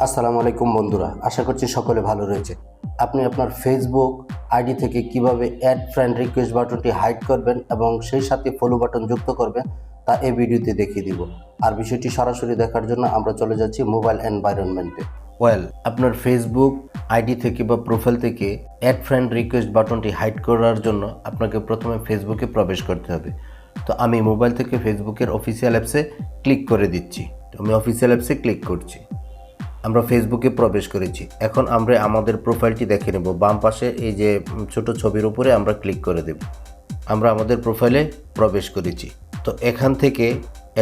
আসসালামু আলাইকুম বন্ধুরা, আশা করছি সকলে ভালো রয়েছে। আপনি আপনার ফেসবুক আইডি থেকে কিভাবে অ্যাড ফ্রেন্ড রিকোয়েস্ট বাটনটি হাইড করবেন এবং সেই সাথে ফলো বাটন যুক্ত করবেন তা এই ভিডিওতে দেখিয়ে দিব। আর বিষয়টি সরাসরি দেখার জন্য আমরা চলে যাচ্ছি মোবাইল এনভায়রনমেন্টে। আপনার ফেসবুক আইডি থেকে বা প্রোফাইল থেকে অ্যাড ফ্রেন্ড রিকোয়েস্ট বাটনটি হাইড করার জন্য আপনাকে প্রথমে ফেসবুকে প্রবেশ করতে হবে। তো আমি মোবাইল থেকে ফেসবুকের অফিসিয়াল অ্যাপসে ক্লিক করে দিচ্ছি। তো আমি অফিসিয়াল অ্যাপসে ক্লিক করছি। আমরা ফেসবুকে প্রবেশ করেছি। এখন আমরা আমাদের প্রোফাইলটি দেখে নেব। বাম পাশে এই যে ছোট ছবির উপরে আমরা ক্লিক করে দেব। আমরা আমাদের প্রোফাইলে প্রবেশ করেছি। তো এখান থেকে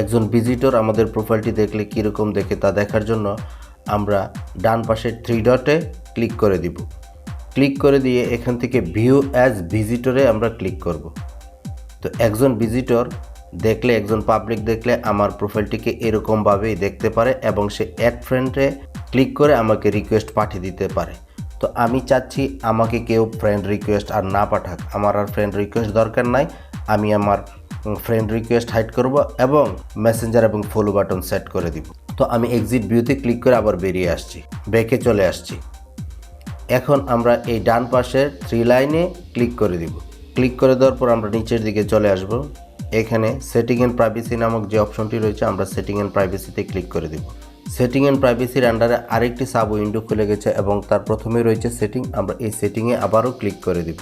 একজন ভিজিটর আমাদের প্রোফাইলটি দেখলে কীরকম দেখে তা দেখার জন্য আমরা ডান পাশের 3 ডটে ক্লিক করে দিব। ক্লিক করে দিয়ে এখান থেকে ভিউ অ্যাজ ভিজিটরে আমরা ক্লিক করব। তো একজন ভিজিটর দেখলে, একজন পাবলিক দেখলে আমার প্রোফাইলটিকে এরকমভাবেই দেখতে পারে এবং সে অ্যাড ফ্রেন্ডে ক্লিক করে আমাকে রিকোয়েস্ট পাঠিয়ে দিতে পারে। তো আমি চাচ্ছি আমাকে কেউ ফ্রেন্ড রিকোয়েস্ট আর না পাঠাক, আমার আর ফ্রেন্ড রিকোয়েস্ট দরকার নাই। আমি আমার ফ্রেন্ড রিকোয়েস্ট হাইড করব এবং মেসেঞ্জার এবং ফলো বাটন সেট করে দিব। তো আমি এক্সিট ভিউতে ক্লিক করে আবার বেরিয়ে আসছি, ব্যাকে চলে আসছি। এখন আমরা এই ডান পাশের 3 লাইনে ক্লিক করে দিব। ক্লিক করে দেওয়ার পর আমরা নিচের দিকে চলে আসব। এখানে সেটিং অ্যান্ড প্রাইভেসি নামক যে অপশনটি রয়েছে আমরা সেটিং অ্যান্ড প্রাইভেসিতে ক্লিক করে দেব। সেটিং অ্যান্ড প্রাইভেসির আন্ডারে আরেকটি সাব উইন্ডো খুলে গেছে এবং তার প্রথমে রয়েছে সেটিং। আমরা এই সেটিংয়ে আবারও ক্লিক করে দেব।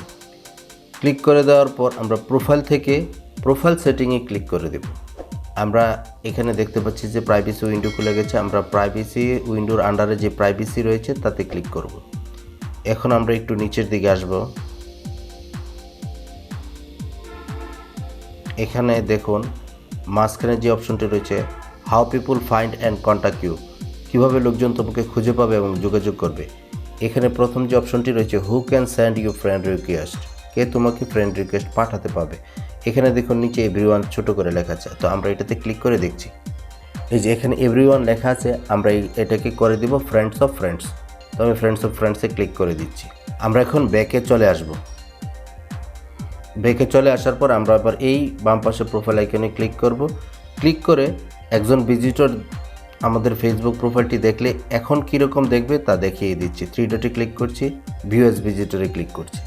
ক্লিক করে দেওয়ার পর আমরা প্রোফাইল থেকে প্রোফাইল সেটিংয়ে ক্লিক করে দেব। আমরা এখানে দেখতে পাচ্ছি যে প্রাইভেসি উইন্ডো খুলে গেছে। আমরা প্রাইভেসি উইন্ডোর আন্ডারে যে প্রাইভেসি রয়েছে তাতে ক্লিক করব। এখন আমরা একটু নিচের দিকে আসব। এখানে দেখুন মাঝখানে যে অপশনটি রয়েছে how people find and contact you, কীভাবে লোকজন তোমাকে খুঁজে পাবে এবং যোগাযোগ করবে। এখানে প্রথম যে অপশনটি রয়েছে who can send you friend request, কে তোমাকে ফ্রেন্ড রিকোয়েস্ট পাঠাতে পাবে। এখানে দেখুন নিচে এভরিওয়ান ছোট করে লেখা আছে। তো আমরা এটাতে ক্লিক করে দেখছি, এই যে এখানে এভরিওয়ান লেখা আছে। আমরা এটাকে করে দিব ফ্রেন্ডস অফ ফ্রেন্ডস। তো আমি ফ্রেন্ডস অফ ফ্রেন্ডসে ক্লিক করে দিচ্ছি। আমরা এখন ব্যাকে চলে আসব। ব্যাকে চলে আসার পর আমরা আবার এই বাম পাশে প্রোফাইল আইকনে ক্লিক করব। ক্লিক করে একজন ভিজিটর আমাদের ফেসবুক প্রোফাইলটি দেখলে এখন কীরকম দেখবে তা দেখিয়ে দিচ্ছি। 3 ডটে ক্লিক করছি, ভিউ অ্যাজ ভিজিটরে ক্লিক করছি।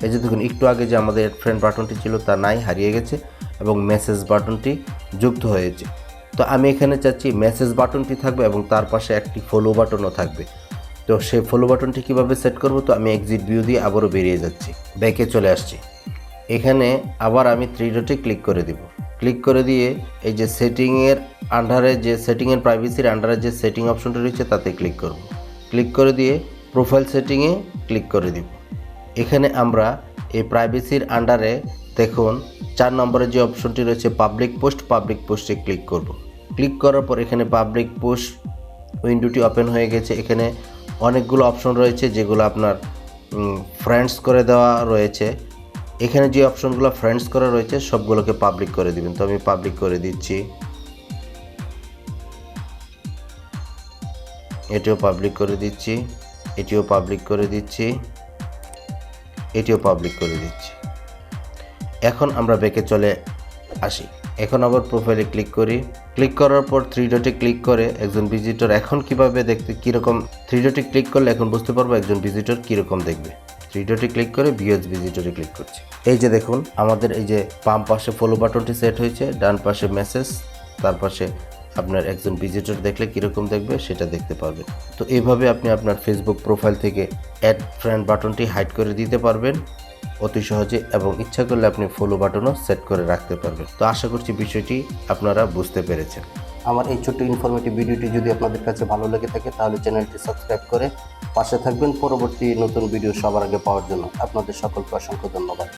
এই যে দেখুন একটু আগে যে আমাদের ফ্রেন্ড বাটনটি ছিল তা নাই, হারিয়ে গেছে এবং মেসেজ বাটনটি যুক্ত হয়েছে। তো আমি এখানে চাচ্ছি মেসেজ বাটনটি থাকবে এবং তার পাশে একটি ফলো বাটনও থাকবে। তো সেই ফলো বাটনটি কীভাবে সেট করব, তো আমি এক্সিট ভিউ দিয়ে আবারও বেরিয়ে যাচ্ছি, ব্যাকে চলে আসছি। এখানে আবার আমি 3 ডটে ক্লিক করে দিব। ক্লিক করে দিয়ে এই যে সেটিংয়ের আন্ডারে যে সেটিংয়ের প্রাইভেসির আন্ডারে যে সেটিং অপশনটি রয়েছে তাতে ক্লিক করব। ক্লিক করে দিয়ে প্রোফাইল সেটিংয়ে ক্লিক করে দিব। এখানে আমরা এই প্রাইভেসির আন্ডারে দেখুন 4 নম্বরে যে অপশনটি রয়েছে পাবলিক পোস্টে ক্লিক করব। ক্লিক করার পর এখানে পাবলিক পোস্ট উইন্ডোটি ওপেন হয়ে গেছে। এখানে অনেকগুলো অপশন রয়েছে যেগুলো আপনার ফ্রেন্ডস করে দেওয়া রয়েছে। এখানে যে অপশনগুলো ফ্রেন্ডস করা রয়েছে সবগুলোকে পাবলিক করে দিবেন। তো আমি পাবলিক করে দিচ্ছি, এটিও পাবলিক করে দিচ্ছি, এটিও পাবলিক করে দিচ্ছি, এটিও পাবলিক করে দিচ্ছি। এখন আমরা ব্যাকে চলে আসি। এখন আবার প্রোফাইলে ক্লিক করি। ক্লিক করার পর 3 ডটে ক্লিক করে একজন ভিজিটর এখন কিভাবে দেখতে কীরকম, 3 ডটে ক্লিক করলে এখন বুঝতে পারবো একজন ভিজিটর কীরকম দেখবে। 3 ডটে ক্লিক করে ভিউ অ্যাজ ভিজিটরে ক্লিক করছি। এই যে দেখুন আমাদের এই যে বাম পাশে ফলো বাটনটি সেট হয়েছে, ডান পাশে মেসেজ, তার পাশে আপনার একজন ভিজিটর দেখলে কীরকম দেখবে সেটা দেখতে পারবেন। তো এইভাবে আপনি আপনার ফেসবুক প্রোফাইল থেকে অ্যাড ফ্রেন্ড বাটনটি হাইড করে দিতে পারবেন অতি সহজে এবং ইচ্ছা করলে আপনি ফলো বাটনও সেট করে রাখতে পারবেন। তো আশা করছি বিষয়টি আপনারা বুঝতে পেরেছেন। আমার এই ছোট্ট ইনফরমেটিভ ভিডিওটি যদি আপনাদের কাছে ভালো লেগে থাকে তাহলে চ্যানেলটি সাবস্ক্রাইব করে পাশে থাকবেন পরবর্তী নতুন ভিডিও সবার আগে পাওয়ার জন্য। আপনাদের সকলকে অসংখ্য ধন্যবাদ।